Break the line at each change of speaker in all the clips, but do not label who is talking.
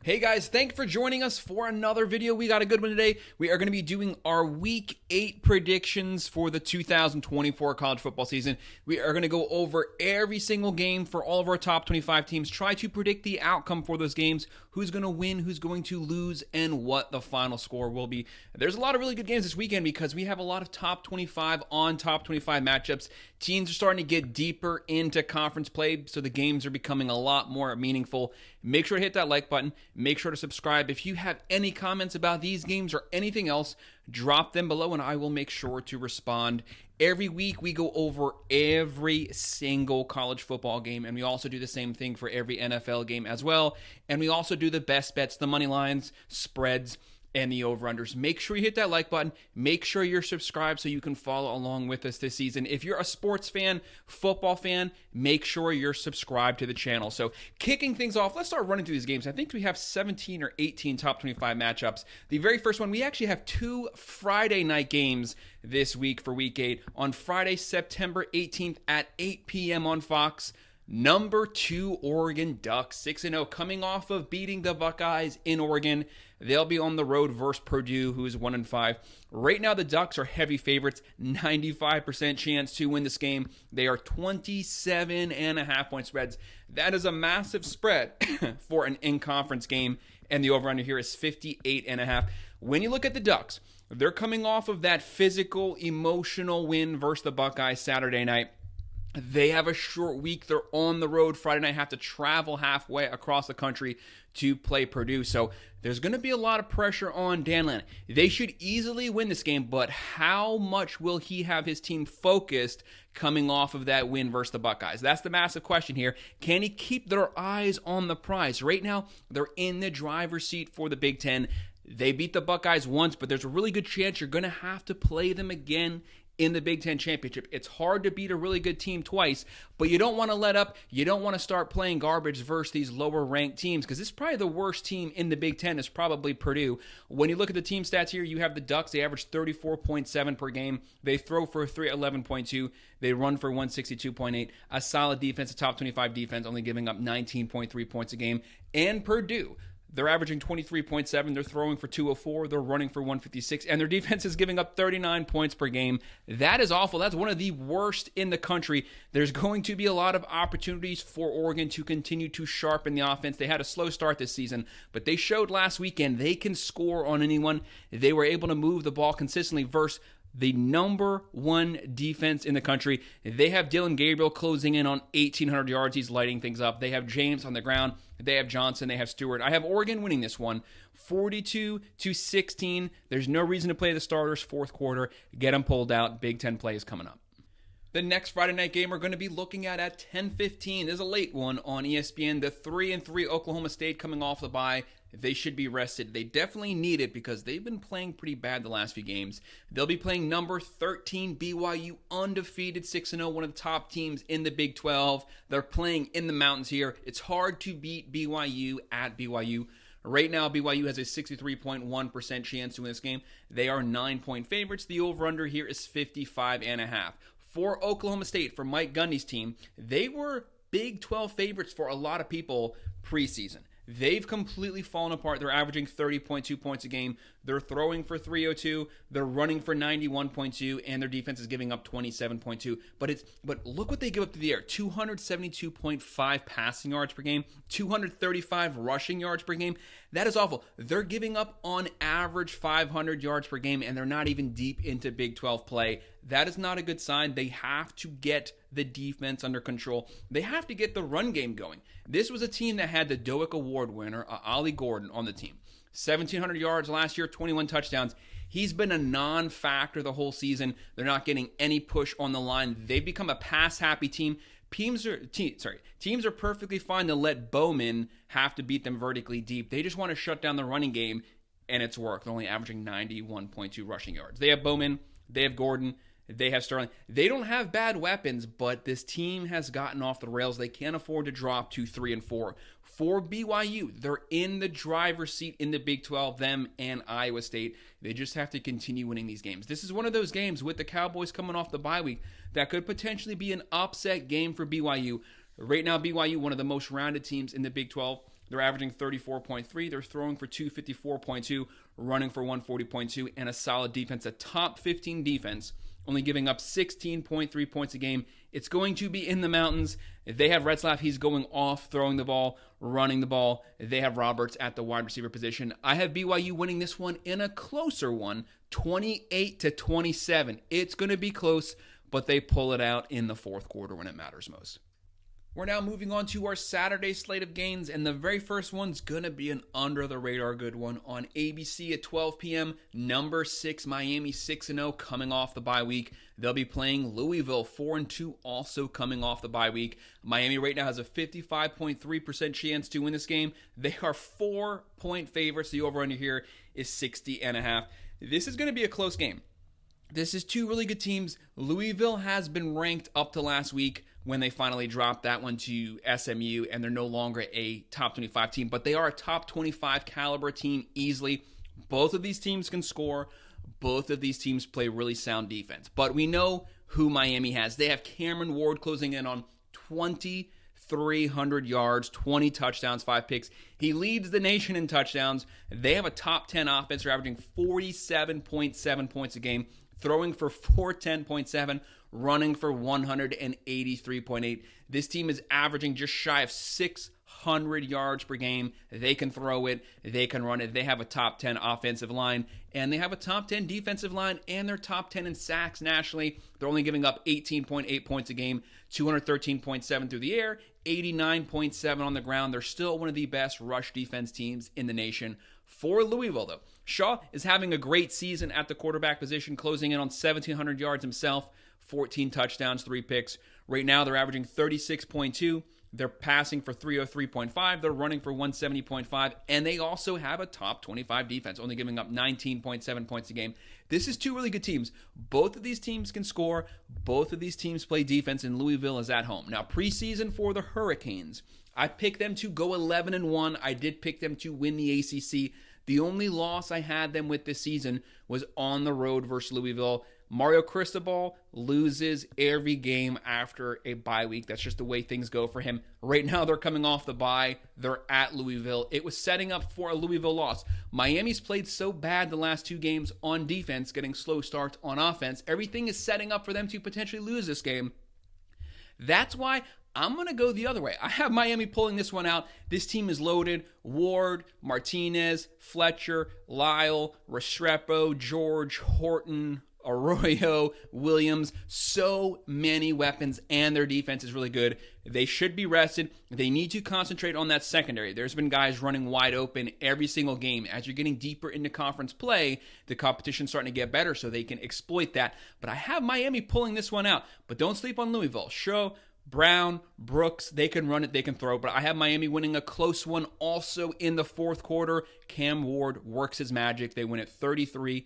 Hey guys, thank you for joining us for another video. We got a good one today. We are going to be doing our Week 8 predictions for the 2024 college football season. We are going to go over every single game for all of our top 25 teams, try to predict the outcome for those games, who's going to win, who's going to lose, and what the final score will be. There's a lot of really good games this weekend because we have a lot of top 25 on top 25 matchups. Teams are starting to get deeper into conference play, so the games are becoming a lot more meaningful. Make sure to hit that like button. Make sure to subscribe. If you have any comments about these games or anything else, drop them below and I will make sure to respond. Every week we go over every single college football game, and we also do the same thing for every NFL game as well. And we also do the best bets, the money lines, spreads, and the over-unders. Make sure you hit that like button. Make sure you're subscribed so you can follow along with us this season. If you're a sports fan, football fan, make sure you're subscribed to the channel. So kicking things off, let's start running through these games. I think we have 17 or 18 top 25 matchups. The very first one, we actually have two Friday night games this week for Week 8. On Friday, September 18th at 8 p.m. on Fox, Number 2 Oregon Ducks, 6-0, coming off of beating the Buckeyes in Oregon. They'll be on the road versus Purdue, who is 1-5. Right now, the Ducks are heavy favorites, 95% chance to win this game. They are 27.5 point spreads. That is a massive spread for an in-conference game, and the over-under here is 58.5. When you look at the Ducks, they're coming off of that physical, emotional win versus the Buckeyes Saturday night. They have a short week. They're on the road Friday night, have to travel halfway across the country to play Purdue. So there's going to be a lot of pressure on Dan Lanning. They should easily win this game, but how much will he have his team focused coming off of that win versus the Buckeyes? That's the massive question here. Can he keep their eyes on the prize? Right now, they're in the driver's seat for the Big Ten. They beat the Buckeyes once, but there's a really good chance you're going to have to play them again in the Big Ten Championship. It's hard to beat a really good team twice, but you don't want to let up. You don't want to start playing garbage versus these lower-ranked teams, because this is probably the worst team in the Big Ten is probably Purdue. When you look at the team stats here, you have the Ducks. They average 34.7 per game. They throw for 311.2. They run for 162.8. A solid defense, a top 25 defense, only giving up 19.3 points a game. And Purdue, they're averaging 23.7. They're throwing for 204. They're running for 156. And their defense is giving up 39 points per game. That is awful. That's one of the worst in the country. There's going to be a lot of opportunities for Oregon to continue to sharpen the offense. They had a slow start this season, but they showed last weekend they can score on anyone. They were able to move the ball consistently versus the number 1 defense in the country. They have Dylan Gabriel closing in on 1,800 yards. He's lighting things up. They have James on the ground. They have Johnson. They have Stewart. I have Oregon winning this one, 42-16. There's no reason to play the starters fourth quarter. Get them pulled out. Big Ten play is coming up. The next Friday night game we're going to be looking at 10:15 is a late one on ESPN. The 3-3 Oklahoma State coming off the bye. They should be rested. They definitely need it because they've been playing pretty bad the last few games. They'll be playing number 13 BYU, undefeated 6-0, one of the top teams in the Big 12. They're playing in the mountains here. It's hard to beat BYU at BYU. Right now, BYU has a 63.1% chance to win this game. They are 9-point favorites. The over-under here is 55.5. For Oklahoma State, for Mike Gundy's team, they were Big 12 favorites for a lot of people preseason. They've completely fallen apart. They're averaging 30.2 points a game. They're throwing for 302. They're running for 91.2, and their defense is giving up 27.2. But look what they give up to the air: 272.5 passing yards per game, 235 rushing yards per game. That is awful. They're giving up on average 500 yards per game, and they're not even deep into Big 12 play. That is not a good sign. They have to get the defense under control. They have to get the run game going. This was a team that had the Doak Award winner, Ollie Gordon, on the team. 1,700 yards last year, 21 touchdowns. He's been a non-factor the whole season. They're not getting any push on the line. They've become a pass-happy team. Teams are perfectly fine to let Bowman have to beat them vertically deep. They just want to shut down the running game, and it's worked. They're only averaging 91.2 rushing yards. They have Bowman. They have Gordon. They have Sterling. They don't have bad weapons, but this team has gotten off the rails. They can't afford to drop to 3-4. For BYU, they're in the driver's seat in the Big 12, them and Iowa State. They just have to continue winning these games. This is one of those games with the Cowboys coming off the bye week that could potentially be an upset game for BYU. Right now, BYU, one of the most rounded teams in the Big 12. They're averaging 34.3. They're throwing for 254.2, running for 140.2, and a solid defense, a top 15 defense, only giving up 16.3 points a game. It's going to be in the mountains. They have Retzlaff. He's going off, throwing the ball, running the ball. They have Roberts at the wide receiver position. I have BYU winning this one in a closer one, 28-27. It's going to be close, but they pull it out in the fourth quarter when it matters most. We're now moving on to our Saturday slate of games, and the very first one's going to be an under-the-radar good one on ABC at 12 p.m. Number 6, Miami 6-0, coming off the bye week. They'll be playing Louisville 4-2, also coming off the bye week. Miami right now has a 55.3% chance to win this game. They are 4-point favorites. The over-under here is 60.5. This is going to be a close game. This is two really good teams. Louisville has been ranked up to last week when they finally dropped that one to SMU, and they're no longer a top 25 team, but they are a top 25 caliber team easily. Both of these teams can score. Both of these teams play really sound defense. But we know who Miami has. They have Cameron Ward closing in on 2,300 yards, 20 touchdowns, 5 picks. He leads the nation in touchdowns. They have a top 10 offense. They're averaging 47.7 points a game, throwing for 410.7, running for 183.8. This team is averaging just shy of 600 yards per game. They can throw it. They can run it. They have a top 10 offensive line, and they have a top 10 defensive line, and they're top 10 in sacks nationally. They're only giving up 18.8 points a game, 213.7 through the air, 89.7 on the ground. They're still one of the best rush defense teams in the nation. For Louisville, though, Shaw is having a great season at the quarterback position, closing in on 1,700 yards himself, 14 touchdowns, 3 picks. Right now, they're averaging 36.2. They're passing for 303.5. They're running for 170.5. And they also have a top 25 defense, only giving up 19.7 points a game. This is two really good teams. Both of these teams can score. Both of these teams play defense, and Louisville is at home. Now, preseason for the Hurricanes, I picked them to go 11-1. I did pick them to win the ACC. The only loss I had them with this season was on the road versus Louisville. Mario Cristobal loses every game after a bye week. That's just the way things go for him. Right now, they're coming off the bye. They're at Louisville. It was setting up for a Louisville loss. Miami's played so bad the last 2 games on defense, getting slow starts on offense. Everything is setting up for them to potentially lose this game. That's why I'm going to go the other way. I have Miami pulling this one out. This team is loaded. Ward, Martinez, Fletcher, Lyle, Restrepo, George, Horton, Arroyo, Williams, so many weapons, and their defense is really good. They should be rested. They need to concentrate on that secondary. There's been guys running wide open every single game. As you're getting deeper into conference play, the competition's starting to get better, so they can exploit that. But I have Miami pulling this one out. But don't sleep on Louisville. Show Brown, Brooks, they can run it, they can throw. But I have Miami winning a close one also in the fourth quarter. Cam Ward works his magic. They win it 33-27.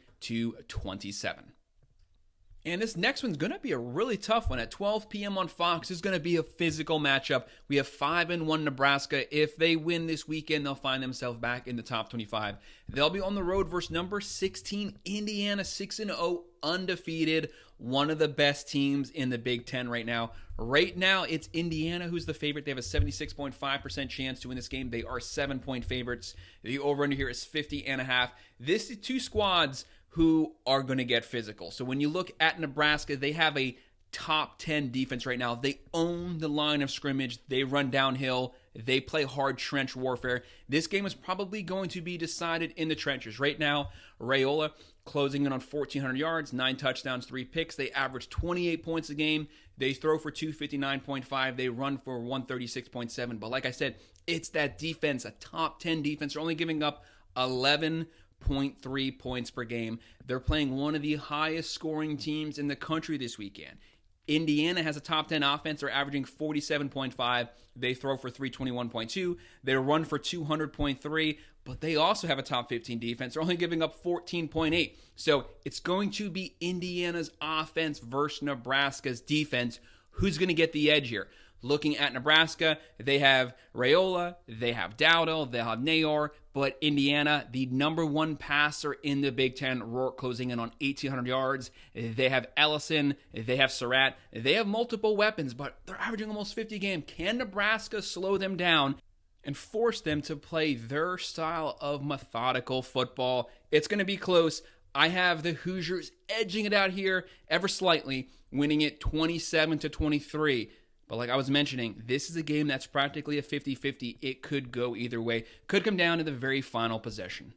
And this next one's going to be a really tough one. At 12 p.m. on Fox, it's going to be a physical matchup. We have 5-1 Nebraska. If they win this weekend, they'll find themselves back in the top 25. They'll be on the road versus number 16, Indiana, 6-0, undefeated. One of the best teams in the Big Ten right now. Right now, it's Indiana who's the favorite. They have a 76.5% chance to win this game. They are 7-point favorites. The over-under here is 50.5. This is two squads who are going to get physical. So when you look at Nebraska, they have a top 10 defense right now. They own the line of scrimmage. They run downhill. They play hard trench warfare. This game is probably going to be decided in the trenches. Right now, Raiola closing in on 1,400 yards, 9 touchdowns, 3 picks. They average 28 points a game. They throw for 259.5. They run for 136.7. But like I said, it's that defense, a top 10 defense. They're only giving up 11.3 points per game. They're playing one of the highest scoring teams in the country this weekend. Indiana has a top 10 offense. They're averaging 47.5. They throw for 321.2. They run for 200.3, but they also have a top 15 defense. They're only giving up 14.8. So it's going to be Indiana's offense versus Nebraska's defense. Who's going to get the edge here? Looking at Nebraska, they have Raiola, they have Dowdle, they have Nayor, but Indiana, the number 1 passer in the Big Ten, Rourke closing in on 1,800 yards. They have Ellison, they have Surratt, they have multiple weapons, but they're averaging almost 50 a game. Can Nebraska slow them down? and force them to play their style of methodical football. It's going to be close. I have the Hoosiers edging it out here ever slightly, winning it 27-23. But like I was mentioning, this is a game that's practically a 50-50. It could go either way. Could come down to the very final possession.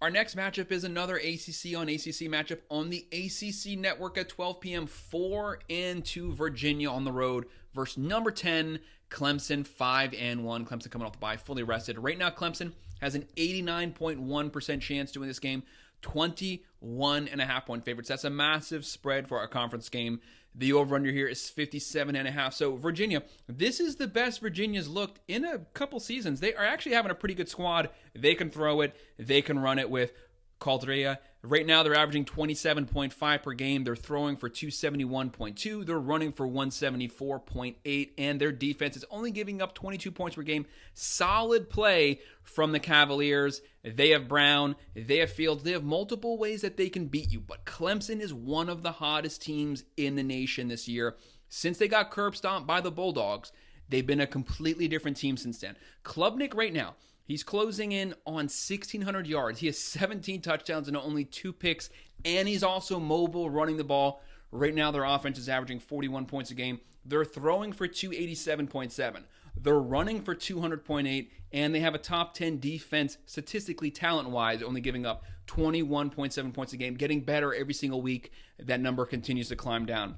Our next matchup is another ACC on ACC matchup on the ACC network at 12 p.m. 4-2 Virginia on the road versus number 10 Clemson, 5-1. Clemson coming off the bye, fully rested. Right now, Clemson has an 89.1% chance to win this game. 21.5 point favorites. That's a massive spread for our conference game. The over-under here is 57.5. So Virginia, this is the best Virginia's looked in a couple seasons. They are actually having a pretty good squad. They can throw it. They can run it with Caldrea. Right now, they're averaging 27.5 per game. They're throwing for 271.2. They're running for 174.8. And their defense is only giving up 22 points per game. Solid play from the Cavaliers. They have Brown. They have Fields. They have multiple ways that they can beat you. But Clemson is one of the hottest teams in the nation this year. Since they got curb stomped by the Bulldogs, they've been a completely different team since then. Klubnik right now, he's closing in on 1,600 yards. He has 17 touchdowns and only 2 picks, and he's also mobile running the ball. Right now, their offense is averaging 41 points a game. They're throwing for 287.7. They're running for 200.8, and they have a top 10 defense statistically talent-wise, only giving up 21.7 points a game, getting better every single week. That number continues to climb down.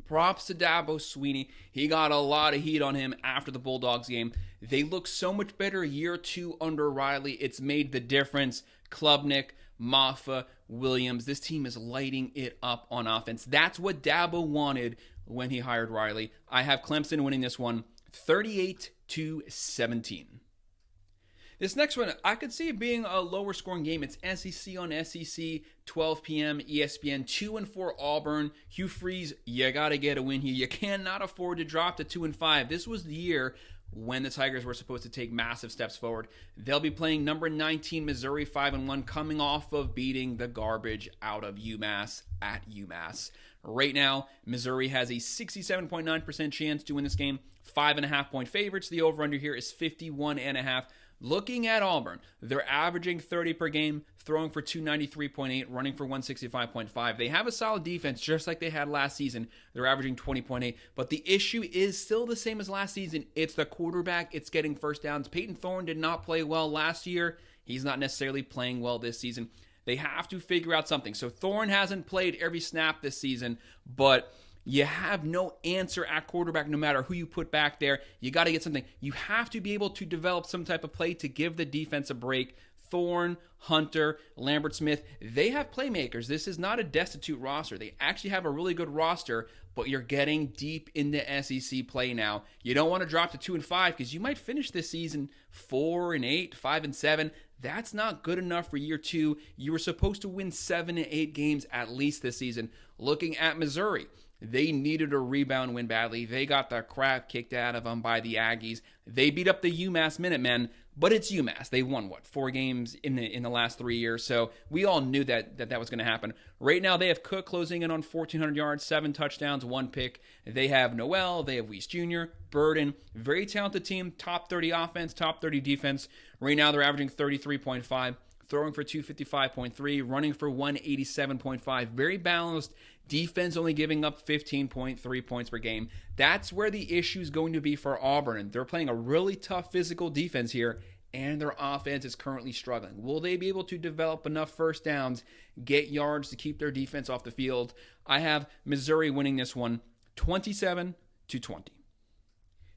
Props to Dabo Swinney. He got a lot of heat on him after the Bulldogs game. They look so much better year 2 under Riley. It's made the difference. Klubnik, Maffa, Williams. This team is lighting it up on offense. That's what Dabo wanted when he hired Riley. I have Clemson winning this one 38-17. This next one, I could see it being a lower scoring game. It's SEC on SEC, 12 p.m., ESPN, 2-4 Auburn. Hugh Freeze, you got to get a win here. You cannot afford to drop to 2-5. This was the year when the Tigers were supposed to take massive steps forward. They'll be playing number 19 Missouri, 5-1, coming off of beating the garbage out of UMass at UMass. Right now, Missouri has a 67.9% chance to win this game. 5.5 point favorites. The over-under here is 51.5. Looking at Auburn, they're averaging 30 per game, throwing for 293.8, running for 165.5. They have a solid defense, just like they had last season. They're averaging 20.8. But the issue is still the same as last season. It's the quarterback. It's getting first downs. Peyton Thorne did not play well last year. He's not necessarily playing well this season. They have to figure out something. So Thorne hasn't played every snap this season, but you have no answer at quarterback no matter who you put back there. You got to get something. You have to be able to develop some type of play to give the defense a break. Thorne, Hunter, Lambert Smith, they have playmakers. This is not a destitute roster. They actually have a really good roster, but you're getting deep into SEC play now. You don't want to drop to 2-5 because you might finish this season 4-8, 5-7. That's not good enough for year 2. You were supposed to win 7-8 games at least this season. Looking at Missouri, they needed a rebound win badly. They got the crap kicked out of them by the Aggies. They beat up the UMass Minutemen, but it's UMass. They won, 4 games in the last 3 years, so we all knew that was going to happen. Right now, they have Cook closing in on 1,400 yards, 7 touchdowns, 1 pick. They have Noel, they have Weiss Jr., Burden, very talented team, top 30 offense, top 30 defense. Right now, they're averaging 33.5. Throwing for 255.3, running for 187.5. Very balanced. Defense only giving up 15.3 points per game. That's where the issue is going to be for Auburn. They're playing a really tough physical defense here, and their offense is currently struggling. Will they be able to develop enough first downs, get yards to keep their defense off the field? I have Missouri winning this one 27-20.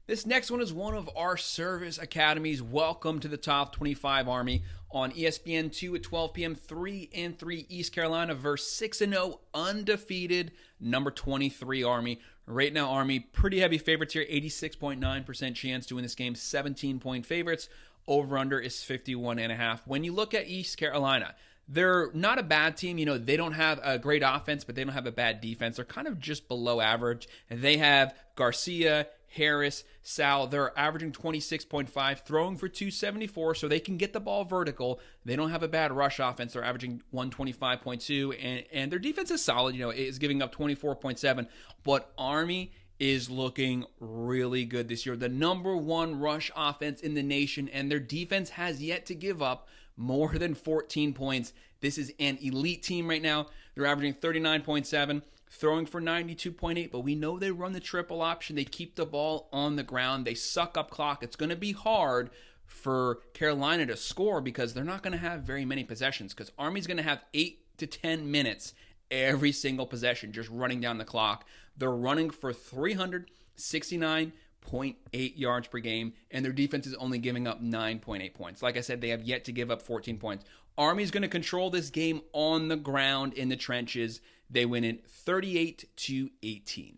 This next one is one of our service academies. Welcome to the Top 25 Army on ESPN2 at 12 p.m. 3-3 East Carolina versus 6-0 undefeated number 23 Army. Right now, Army pretty heavy favorites here. 86.9% chance to win this game. 17-point favorites. Over-under is 51.5. When you look at East Carolina, they're not a bad team. You know, they don't have a great offense, but they don't have a bad defense. They're kind of just below average. And they have Garcia, Harris, Sal. They're averaging 26.5, throwing for 274, so they can get the ball vertical. They don't have a bad rush offense. They're averaging 125.2, and their defense is solid. You know, it is giving up 24.7. But Army is looking really good this year. The number one rush offense in the nation, and their defense has yet to give up more than 14 points. This is an elite team right now. They're averaging 39.7, throwing for 92.8, but we know they run the triple option. They keep the ball on the ground. They suck up clock. It's going to be hard for Carolina to score because they're not going to have very many possessions, because Army's going to have 8 to 10 minutes every single possession just running down the clock. They're running for 369.8 yards per game, and their defense is only giving up 9.8 points. Like I said, they have yet to give up 14 points. Army's going to control this game on the ground in the trenches. They win it 38-18.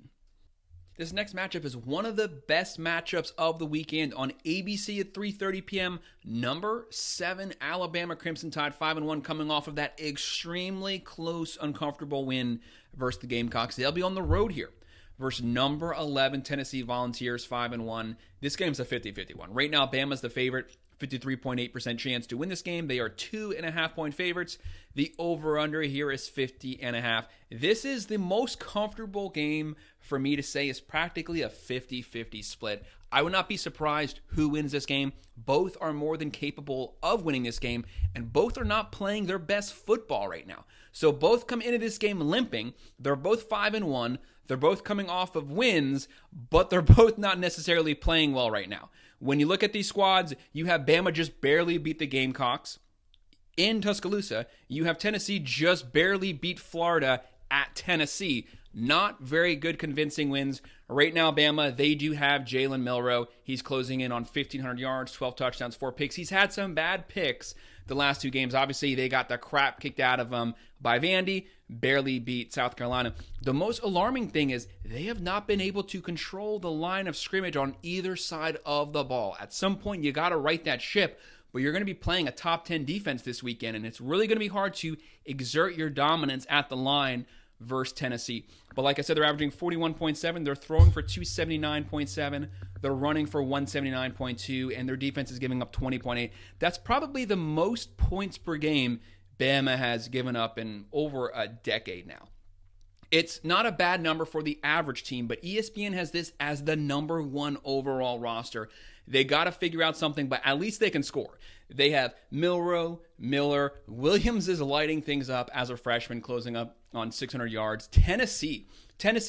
This next matchup is one of the best matchups of the weekend on ABC at 3:30 p.m. Number 7 Alabama Crimson Tide, 5-1, coming off of that extremely close, uncomfortable win versus the Gamecocks. They'll be on the road here versus number 11 Tennessee Volunteers, 5-1. This game's a 50-50 one. Right now, Bama's the favorite. 53.8% chance to win this game. They are 2.5-point favorites. The over-under here is 50.5. This is the most comfortable game for me to say is practically a 50-50 split. I would not be surprised who wins this game. Both are more than capable of winning this game, and both are not playing their best football right now. So both come into this game limping. They're both 5-1. They're both coming off of wins, but they're both not necessarily playing well right now. When you look at these squads, you have Bama just barely beat the Gamecocks in Tuscaloosa. You have Tennessee just barely beat Florida at Tennessee. Not very good convincing wins. Right now, Bama, they do have Jalen Milroe. He's closing in on 1,500 yards, 12 touchdowns, 4 picks. He's had some bad picks the last 2 games. Obviously, they got the crap kicked out of them by Vandy. Barely beat South Carolina. The most alarming thing is they have not been able to control the line of scrimmage on either side of the ball. At some point, you got to right that ship, but you're going to be playing a top 10 defense this weekend, and it's really going to be hard to exert your dominance at the line versus Tennessee. But like I said, they're averaging 41.7. They're throwing for 279.7. They're running for 179.2, and their defense is giving up 20.8. That's probably the most points per game Bama has given up in over a decade now. It's not a bad number for the average team, but ESPN has this as the number 1 overall roster. They got to figure out something, but at least they can score. They have Milroe, Miller, Williams is lighting things up as a freshman, closing up on 600 yards. Tennessee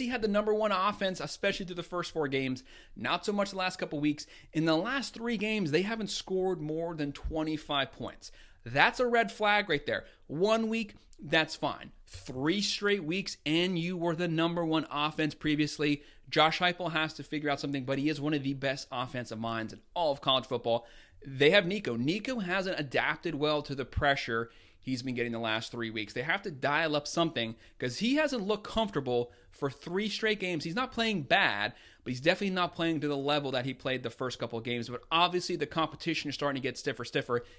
had the number 1 offense, especially through the first 4 games. Not so much the last couple weeks. In the last 3 games, they haven't scored more than 25 points. That's a red flag right there. 1 week, that's fine. 3 straight weeks, and you were the number 1 offense previously. Josh Heupel has to figure out something, but he is one of the best offensive minds in all of college football. They have Nico. Nico hasn't adapted well to the pressure he's been getting the last 3 weeks. They have to dial up something because he hasn't looked comfortable for 3 straight games. He's not playing bad, but he's definitely not playing to the level that he played the first couple of games. But obviously the competition is starting to get stiffer.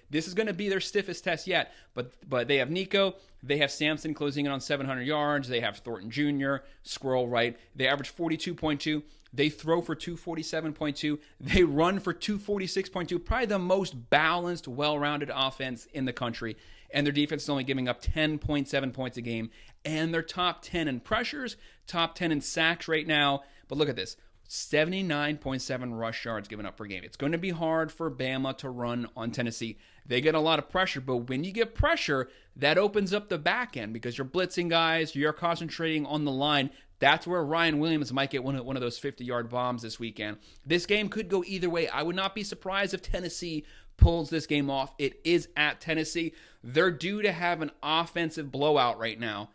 This is going to be their stiffest test yet. But they have Nico. They have Sampson closing in on 700 yards. They have Thornton Jr., Squirrel Wright. They average 42.2. They throw for 247.2. They run for 246.2. Probably the most balanced, well-rounded offense in the country. And their defense is only giving up 10.7 points a game. And they're top 10 in pressures, top 10 in sacks right now. But look at this. 79.7 rush yards given up per game. It's going to be hard for Bama to run on Tennessee. They get a lot of pressure, but when you get pressure, that opens up the back end because you're blitzing guys, you're concentrating on the line. That's where Ryan Williams might get one of those 50-yard bombs this weekend. This game could go either way. I would not be surprised if Tennessee pulls this game off. It is at Tennessee. They're due to have an offensive blowout right now,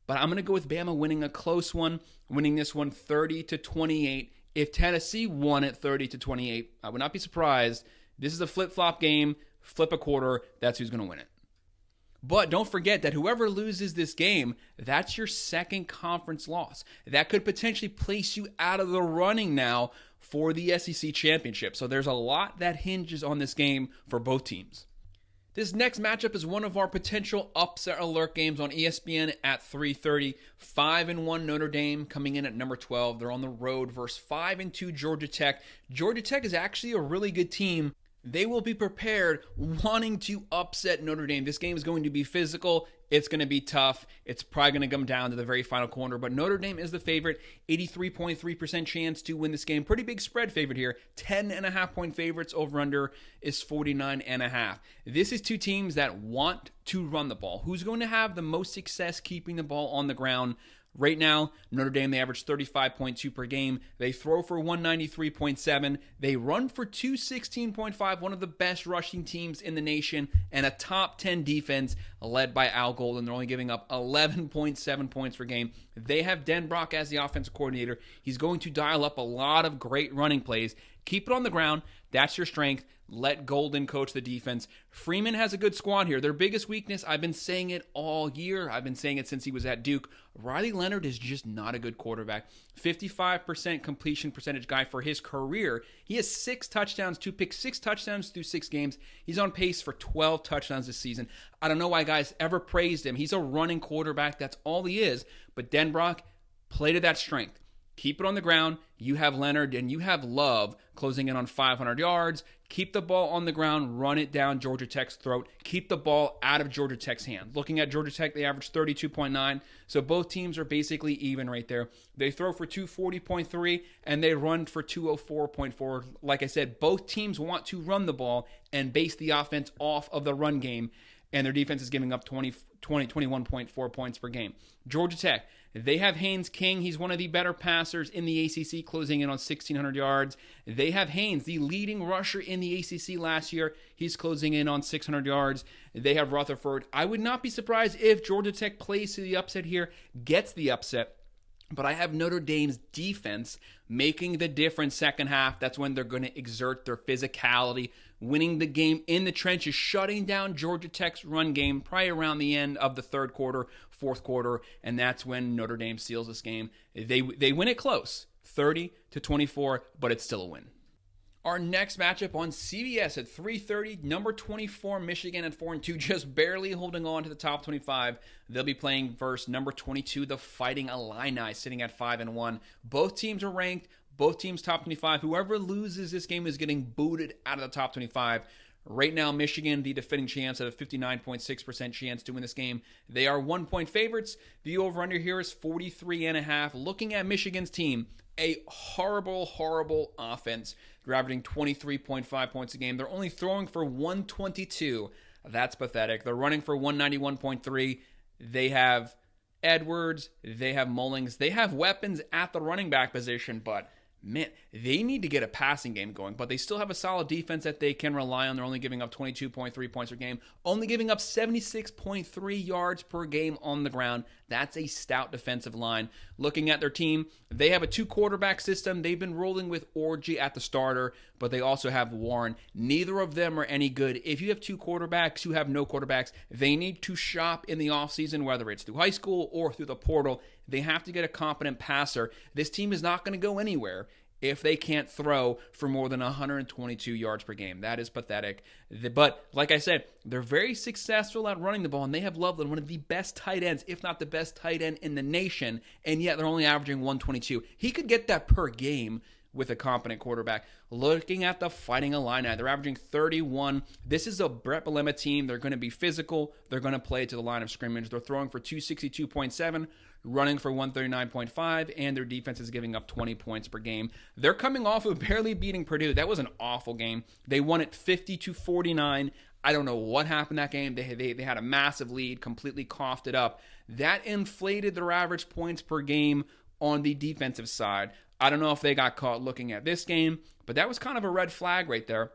but I'm going to go with Bama winning a close one, winning this one 30-28. If Tennessee won it 30-28, I would not be surprised. This is a flip-flop game, flip a quarter, that's who's going to win it. But don't forget that whoever loses this game, that's your second conference loss. That could potentially place you out of the running now for the SEC championship. So there's a lot that hinges on this game for both teams. This next matchup is one of our potential upset alert games on ESPN at 3:30. 5-1 Notre Dame coming in at number 12. They're on the road versus 5-2 Georgia Tech. Georgia Tech is actually a really good team. They will be prepared, wanting to upset Notre Dame. This game is going to be physical. It's going to be tough. It's probably going to come down to the very final corner. But Notre Dame is the favorite. 83.3% chance to win this game. Pretty big spread favorite here. 10.5-point favorites. Over-under is 49.5. This is two teams that want to run the ball. Who's going to have the most success keeping the ball on the ground? Right now, Notre Dame, they average 35.2 per game. They throw for 193.7. They run for 216.5, one of the best rushing teams in the nation, and a top 10 defense led by Al Golden. They're only giving up 11.7 points per game. They have Denbrock as the offensive coordinator. He's going to dial up a lot of great running plays. Keep it on the ground. That's your strength. Let Golden coach the defense. Freeman has a good squad here. Their biggest weakness, I've been saying it all year. I've been saying it since he was at Duke. Riley Leonard is just not a good quarterback. 55% completion percentage guy for his career. He has 6 touchdowns, 2 picks, 6 touchdowns through 6 games. He's on pace for 12 touchdowns this season. I don't know why guys ever praised him. He's a running quarterback. That's all he is. But Denbrock, play to that strength. Keep it on the ground. You have Leonard and you have Love closing in on 500 yards. Keep the ball on the ground. Run it down Georgia Tech's throat. Keep the ball out of Georgia Tech's hands. Looking at Georgia Tech, they average 32.9. So both teams are basically even right there. They throw for 240.3 and they run for 204.4. Like I said, both teams want to run the ball and base the offense off of the run game. And their defense is giving up 21.4 points per game. Georgia Tech, they have Haynes King. He's one of the better passers in the ACC, closing in on 1,600 yards. They have Haynes, the leading rusher in the ACC last year. He's closing in on 600 yards. They have Rutherford. I would not be surprised if Georgia Tech plays to the upset here, gets the upset. But I have Notre Dame's defense making the difference second half. That's when they're going to exert their physicality, winning the game in the trenches, shutting down Georgia Tech's run game probably around the end of the third quarter, fourth quarter, and that's when Notre Dame seals this game. They win it close, 30-24, but it's still a win. Our next matchup on CBS at 3:30, number 24, Michigan at 4-2, just barely holding on to the top 25. They'll be playing versus number 22, the Fighting Illini, sitting at 5-1. Both teams are ranked, both teams top 25. Whoever loses this game is getting booted out of the top 25. Right now, Michigan, the defending champs, have a 59.6% chance to win this game. They are 1-point favorites. The over-under here is 43.5. Looking at Michigan's team, a horrible, horrible offense. They're averaging 23.5 points a game. They're only throwing for 122. That's pathetic. They're running for 191.3. They have Edwards. They have Mullings. They have weapons at the running back position, but man, they need to get a passing game going, but they still have a solid defense that they can rely on. They're only giving up 22.3 points per game, only giving up 76.3 yards per game on the ground. That's a stout defensive line. Looking at their team, they have a 2-quarterback system. They've been rolling with Orji at the starter, but they also have Warren. Neither of them are any good. If you have 2 quarterbacks who have no quarterbacks, they need to shop in the offseason, whether it's through high school or through the portal. They have to get a competent passer. This team is not going to go anywhere if they can't throw for more than 122 yards per game. That is pathetic. But like I said, they're very successful at running the ball, and they have Loveland, one of the best tight ends, if not the best tight end in the nation, and yet they're only averaging 122. He could get that per game with a competent quarterback. Looking at the Fighting Illini, they're averaging 31. This is a Brett Bielema team. They're going to be physical. They're going to play to the line of scrimmage. They're throwing for 262.7, running for 139.5, and their defense is giving up 20 points per game. They're coming off of barely beating Purdue. That was an awful game. They won it 50-49. I don't know what happened that game. They had a massive lead, completely coughed it up. That inflated their average points per game on the defensive side. I don't know if they got caught looking at this game, but that was kind of a red flag right there.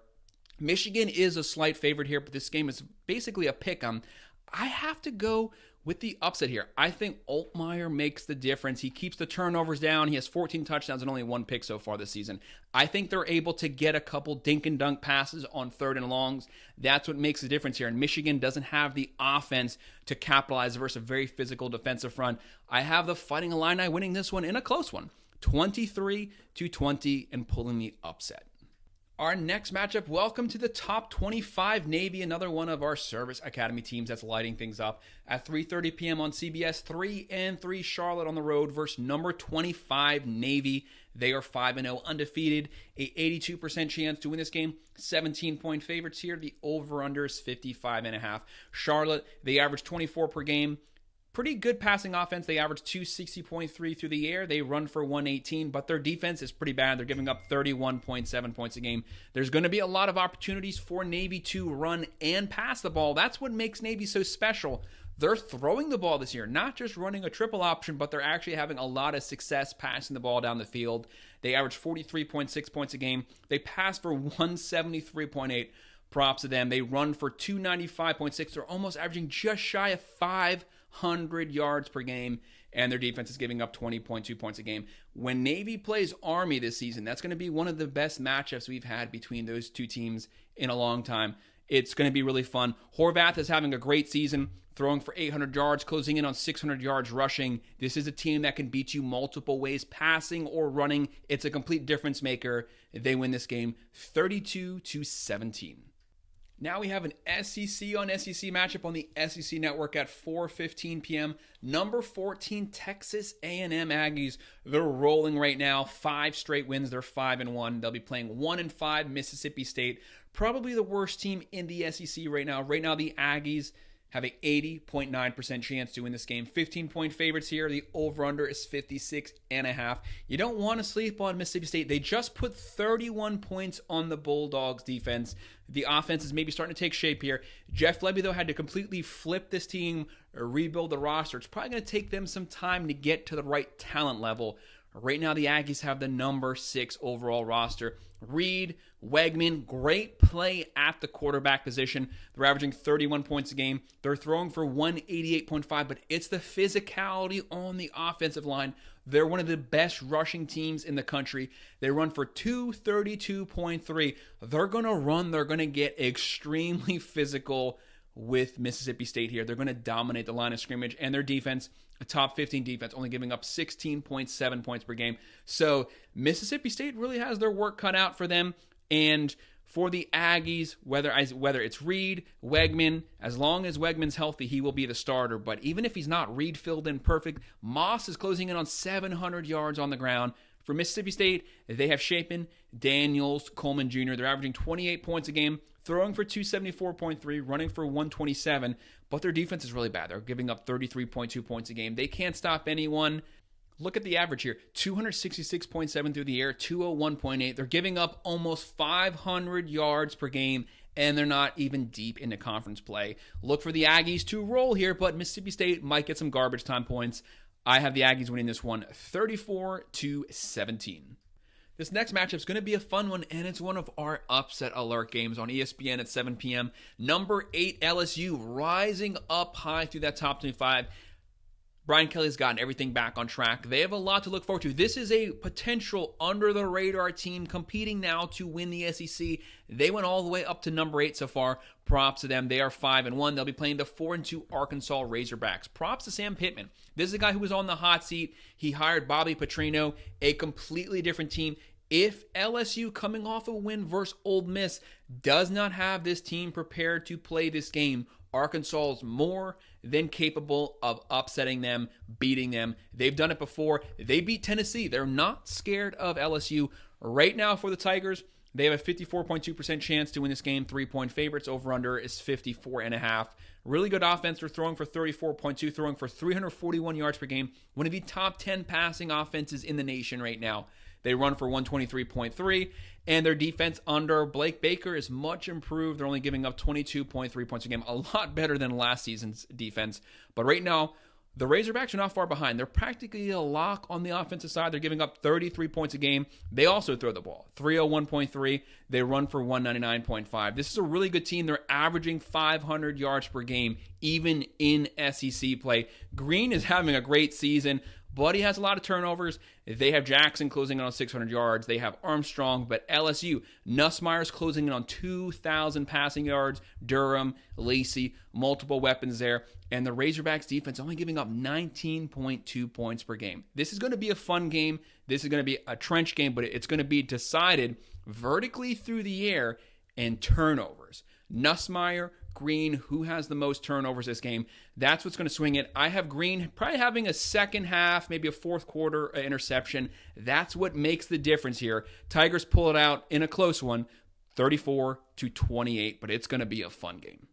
Michigan is a slight favorite here, but this game is basically a pick-em. I have to go with the upset here. I think Altmaier makes the difference. He keeps the turnovers down. He has 14 touchdowns and only 1 pick so far this season. I think they're able to get a couple dink and dunk passes on 3rd and longs. That's what makes the difference here. And Michigan doesn't have the offense to capitalize versus a very physical defensive front. I have the Fighting Illini winning this one in a close one, 23-20, and pulling the upset. Our next matchup, welcome to the top 25 Navy, another one of our service academy teams that's lighting things up at 3:30 p.m. on CBS. 3-3 Charlotte on the road versus number 25 Navy. They are 5-0 undefeated, a 82% chance to win this game. 17-point favorites here. The over-under is 55.5. Charlotte, they average 24 per game. Pretty good passing offense. They average 260.3 through the air. They run for 118, but their defense is pretty bad. They're giving up 31.7 points a game. There's going to be a lot of opportunities for Navy to run and pass the ball. That's what makes Navy so special. They're throwing the ball this year, not just running a triple option, but they're actually having a lot of success passing the ball down the field. They average 43.6 points a game. They pass for 173.8. Props to them. They run for 295.6. They're almost averaging just shy of 500 yards per game, and their defense is giving up 20.2 points a game. When Navy plays Army this season, that's going to be one of the best matchups we've had between those two teams in a long time. It's going to be really fun. Horvath is having a great season, throwing for 800 yards, closing in on 600 yards rushing. This is a team that can beat you multiple ways, passing or running. It's a complete difference maker. They win this game 32-17. Now we have an SEC on SEC matchup on the SEC Network at 4:15 p.m. Number 14, Texas A&M Aggies. They're rolling right now. 5 straight wins. They're 5-1. They'll be playing 1-5 Mississippi State. Probably the worst team in the SEC right now. Right now, the Aggies have a 80.9% chance to win this game. 15-point favorites here. The over-under is 56.5. You don't want to sleep on Mississippi State. They just put 31 points on the Bulldogs defense. The offense is maybe starting to take shape here. Jeff Lebby, though, had to completely flip this team, rebuild the roster. It's probably going to take them some time to get to the right talent level. Right now, the Aggies have the number 6 overall roster. Reed, Wegman, great play at the quarterback position. They're averaging 31 points a game. They're throwing for 188.5, but it's the physicality on the offensive line. They're one of the best rushing teams in the country. They run for 232.3. They're going to run. They're going to get extremely physical with Mississippi State here. They're going to dominate the line of scrimmage, and their defense, a top 15 defense, only giving up 16.7 points per game. So Mississippi State really has their work cut out for them. And for the Aggies, whether it's Reed, Wegman, as long as Wegman's healthy, he will be the starter. But even if he's not, Reed filled in perfect. Moss is closing in on 700 yards on the ground. For Mississippi State, they have Shapen, Daniels, Coleman Jr. They're averaging 28 points a game, throwing for 274.3, running for 127. But their defense is really bad. They're giving up 33.2 points a game. They can't stop anyone. Look at the average here, 266.7 through the air, 201.8. They're giving up almost 500 yards per game, and they're not even deep into conference play. Look for the Aggies to roll here, but Mississippi State might get some garbage time points. I have the Aggies winning this one 34-17. This next matchup is going to be a fun one, and it's one of our upset alert games on ESPN at 7 p.m. Number 8 LSU rising up high through that top 25. Brian Kelly's gotten everything back on track. They have a lot to look forward to. This is a potential under-the-radar team competing now to win the SEC. They went all the way up to number 8 so far. Props to them. They are 5-1. They'll be playing the 4-2 Arkansas Razorbacks. Props to Sam Pittman. This is a guy who was on the hot seat. He hired Bobby Petrino, a completely different team. If LSU, coming off a win versus Ole Miss, does not have this team prepared to play this game, Arkansas is more than capable of upsetting them, beating them. They've done it before. They beat Tennessee. They're not scared of LSU. Right now for the Tigers, they have a 54.2% chance to win this game. 3-point favorites. Over-under is 54.5. Really good offense. They're throwing for 34.2, throwing for 341 yards per game. One of the top 10 passing offenses in the nation right now. They run for 123.3, and their defense under Blake Baker is much improved. They're only giving up 22.3 points a game, a lot better than last season's defense. But right now, the Razorbacks are not far behind. They're practically a lock on the offensive side. They're giving up 33 points a game. They also throw the ball, 301.3. They run for 199.5. This is a really good team. They're averaging 500 yards per game, even in SEC play. Green is having a great season. but he has a lot of turnovers. They have Jackson closing in on 600 yards. They have Armstrong, but LSU, Nussmeier's closing in on 2,000 passing yards. Durham, Lacey, multiple weapons there. And the Razorbacks defense only giving up 19.2 points per game. This is going to be a fun game. This is going to be a trench game, but it's going to be decided vertically through the air and turnovers. Nussmeier, Green, who has the most turnovers this game? That's what's going to swing it. I have Green probably having a second half, maybe a fourth quarter interception. That's what makes the difference here. Tigers pull it out in a close one, 34-28, but it's going to be a fun game.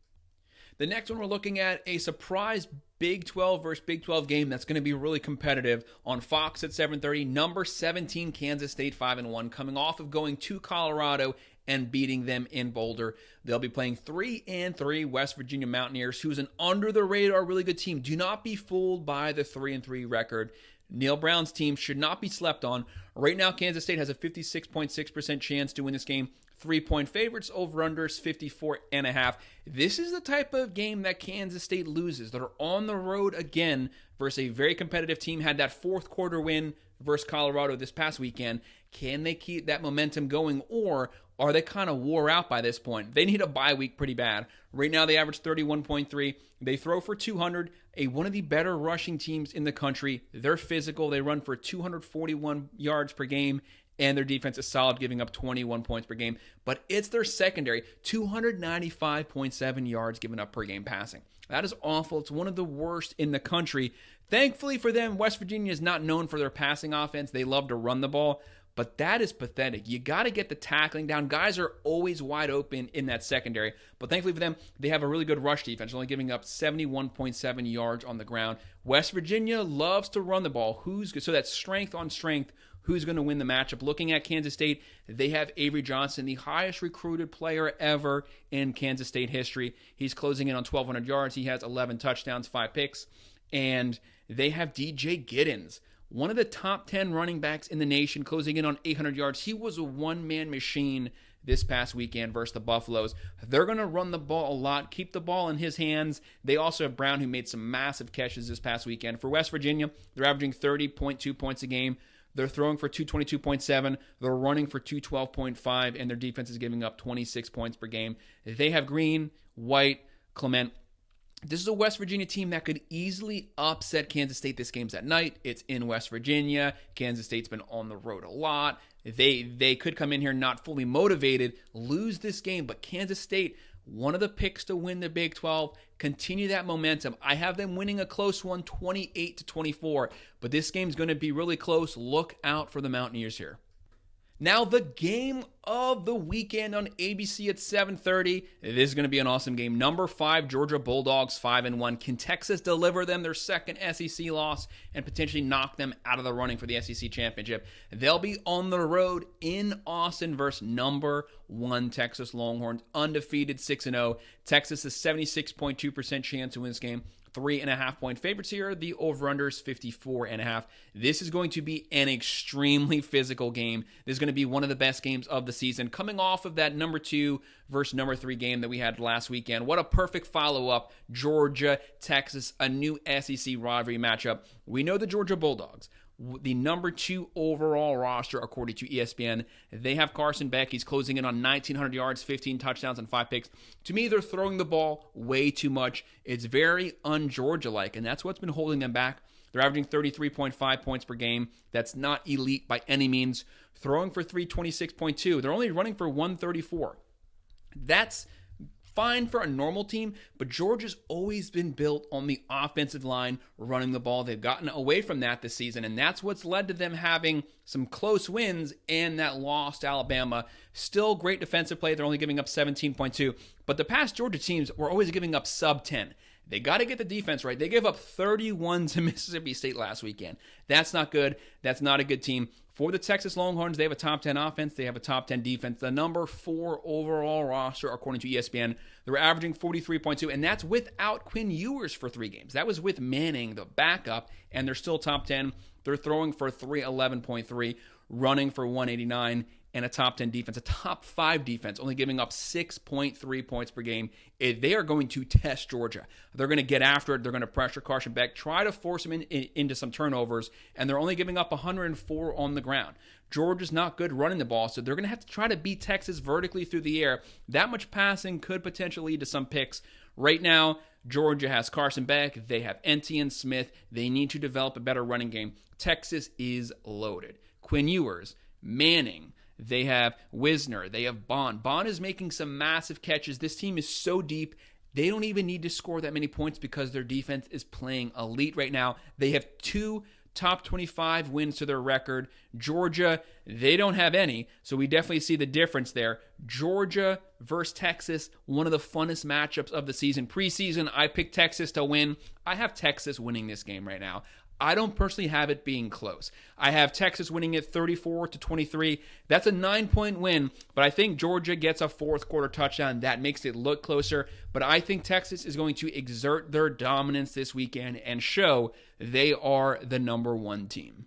The next one, we're looking at a surprise Big 12 versus Big 12 game that's going to be really competitive on Fox at 7:30. Number 17 Kansas State 5-1, coming off of going to Colorado and beating them in Boulder. They'll be playing 3-3 West Virginia Mountaineers, who's an under-the-radar really good team. Do not be fooled by the 3-3 record. Neil Brown's team should not be slept on. Right now, Kansas State has a 56.6% chance to win this game. 3-point favorites, over-unders 54.5. This is the type of game that Kansas State loses. They're on the road again versus a very competitive team. Had that fourth quarter win versus Colorado this past weekend. Can they keep that momentum going, or are they kind of wore out by this point? They need a bye week pretty bad. Right now, they average 31.3. They throw for 200, one of the better rushing teams in the country. They're physical. They run for 241 yards per game, and their defense is solid, giving up 21 points per game. But it's their secondary, 295.7 yards given up per game passing. That is awful. It's one of the worst in the country. Thankfully for them, West Virginia is not known for their passing offense. They love to run the ball. But that is pathetic. You got to get the tackling down. Guys are always wide open in that secondary. But thankfully for them, they have a really good rush defense, only giving up 71.7 yards on the ground. West Virginia loves to run the ball. So that's strength on strength. Who's going to win the matchup? Looking at Kansas State, they have Avery Johnson, the highest recruited player ever in Kansas State history. He's closing in on 1,200 yards. He has 11 touchdowns, 5 picks. And they have DJ Giddens, one of the top 10 running backs in the nation, closing in on 800 yards. He was a one-man machine this past weekend versus the Buffaloes. They're going to run the ball a lot, keep the ball in his hands. They also have Brown, who made some massive catches this past weekend. For West Virginia, they're averaging 30.2 points a game. They're throwing for 222.7. They're running for 212.5, and their defense is giving up 26 points per game. They have Green, White, Clement. This is a West Virginia team that could easily upset Kansas State. This game's at night. It's in West Virginia. Kansas State's been on the road a lot. They could come in here not fully motivated, lose this game, but Kansas State, one of the picks to win the Big 12, continue that momentum. I have them winning a close one, 28-24, but this game's going to be really close. Look out for the Mountaineers here. Now, the game of the weekend on ABC at 7:30. This is going to be an awesome game. Number 5, Georgia Bulldogs, 5-1. Can Texas deliver them their second SEC loss and potentially knock them out of the running for the SEC championship? They'll be on the road in Austin versus number 1 Texas Longhorns, undefeated 6-0. Texas is 76.2% chance to win this game. 3.5-point favorites here. The over-under is 54.5. This is going to be an extremely physical game. This is going to be one of the best games of the season, coming off of that number 2 versus number 3 game that we had last weekend. What a perfect follow-up. Georgia, Texas, a new SEC rivalry matchup. We know the Georgia Bulldogs, the number 2 overall roster according to ESPN. They have Carson Beck. He's closing in on 1,900 yards, 15 touchdowns, and 5 picks. To me, they're throwing the ball way too much. It's very un-Georgia-like, and that's what's been holding them back. They're averaging 33.5 points per game. That's not elite by any means. Throwing for 326.2. They're only running for 134. That's fine for a normal team, but Georgia's always been built on the offensive line running the ball. They've gotten away from that this season, and that's what's led to them having some close wins and that loss to Alabama. Still great defensive play. They're only giving up 17.2, but the past Georgia teams were always giving up sub 10. They got to get the defense right. They gave up 31 to Mississippi State last weekend. That's not good. That's not a good team. For the Texas Longhorns, they have a top 10 offense. They have a top 10 defense. The number 4 overall roster, according to ESPN, they're averaging 43.2, and that's without Quinn Ewers for 3 games. That was with Manning, the backup, and they're still top 10. They're throwing for 311.3, running for 189, and a top 10 defense, a top 5 defense, only giving up 6.3 points per game. They are going to test Georgia. They're going to get after it. They're going to pressure Carson Beck, try to force him into some turnovers, and they're only giving up 104 on the ground. Georgia's not good running the ball, so they're going to have to try to beat Texas vertically through the air. That much passing could potentially lead to some picks. Right now, Georgia has Carson Beck. They have Etienne Smith. They need to develop a better running game. Texas is loaded. Quinn Ewers, Manning, they have Wisner, they have Bond. Bond is making some massive catches. This team is so deep, they don't even need to score that many points because their defense is playing elite right now. They have 2 top 25 wins to their record. Georgia, they don't have any, so we definitely see the difference there. Georgia versus Texas, one of the funnest matchups of the season. Preseason, I picked Texas to win. I have Texas winning this game right now. I don't personally have it being close. I have Texas winning it 34-23. That's a 9-point win, but I think Georgia gets a fourth quarter touchdown. That makes it look closer, but I think Texas is going to exert their dominance this weekend and show they are the number 1 team.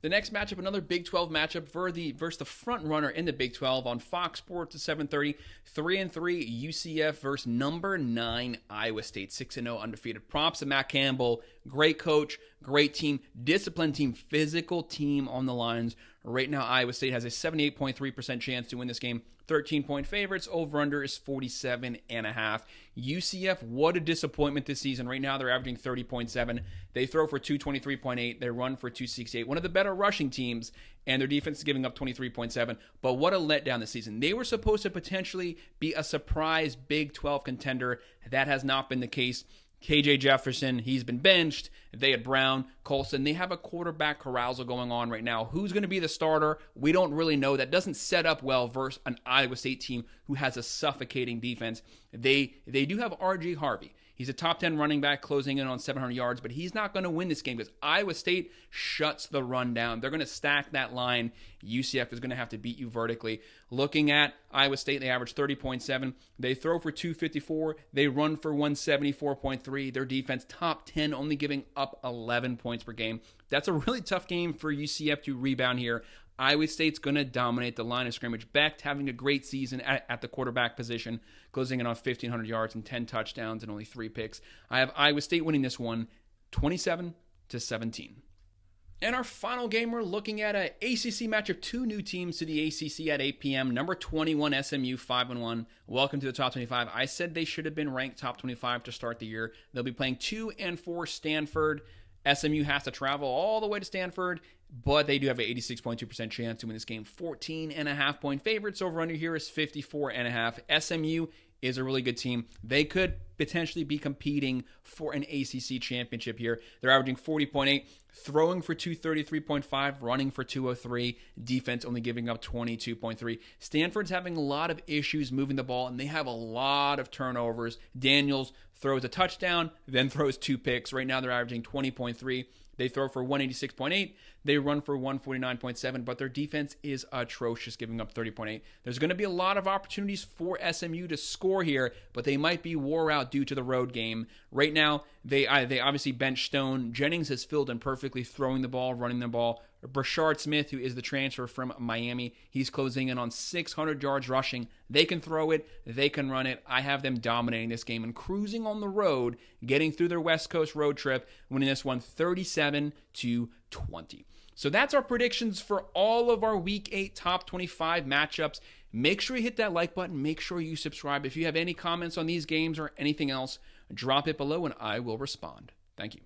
The next matchup, another Big 12 matchup versus the front runner in the Big 12 on Fox Sports at 7:30. 3-3 UCF versus number 9 Iowa State, 6-0 undefeated. Props to Matt Campbell, great coach, great team, disciplined team, physical team on the lines. Right now, Iowa State has a 78.3% chance to win this game. 13-point favorites. Over-under is 47.5. UCF, what a disappointment this season. Right now, they're averaging 30.7. They throw for 223.8. They run for 268. One of the better rushing teams, and their defense is giving up 23.7. But what a letdown this season. They were supposed to potentially be a surprise Big 12 contender. That has not been the case. KJ Jefferson, he's been benched. They had Brown, Colson. They have a quarterback carousal going on right now. Who's going to be the starter? We don't really know. That doesn't set up well versus an Iowa State team who has a suffocating defense. They do have R.J. Harvey. He's a top 10 running back closing in on 700 yards, but he's not going to win this game because Iowa State shuts the run down. They're going to stack that line. UCF is going to have to beat you vertically. Looking at Iowa State, they average 30.7. They throw for 254. They run for 174.3. Their defense, top 10, only giving up 11 points per game. That's a really tough game for UCF to rebound here. Iowa State's going to dominate the line of scrimmage. Beck having a great season at the quarterback position, closing in on 1,500 yards and 10 touchdowns and only 3 picks. I have Iowa State winning this one 27-17. And our final game, we're looking at an ACC matchup. 2 new teams to the ACC at 8 p.m. Number 21, SMU, 5-1. Welcome to the top 25. I said they should have been ranked top 25 to start the year. They'll be playing 2-4 Stanford. SMU has to travel all the way to Stanford, but they do have an 86.2% chance to win this game. 14.5-point favorites. Over under here is 54.5. SMU is a really good team. They could potentially be competing for an ACC championship here. They're averaging 40.8, throwing for 233.5, running for 203, defense only giving up 22.3. Stanford's having a lot of issues moving the ball, and they have a lot of turnovers. Daniels throws a touchdown, then throws 2 picks. Right now they're averaging 20.3. They throw for 186.8. They run for 149.7, but their defense is atrocious, giving up 30.8. There's going to be a lot of opportunities for SMU to score here, but they might be wore out due to the road game. Right now, they obviously bench Stone. Jennings has filled in perfectly, throwing the ball, running the ball. Brashard Smith, who is the transfer from Miami, he's closing in on 600 yards rushing. They can throw it. They can run it. I have them dominating this game and cruising on the road, getting through their West Coast road trip, winning this one 37-20. So that's our predictions for all of our Week 8 top 25 matchups. Make sure you hit that like button. Make sure you subscribe. If you have any comments on these games or anything else, drop it below and I will respond. Thank you.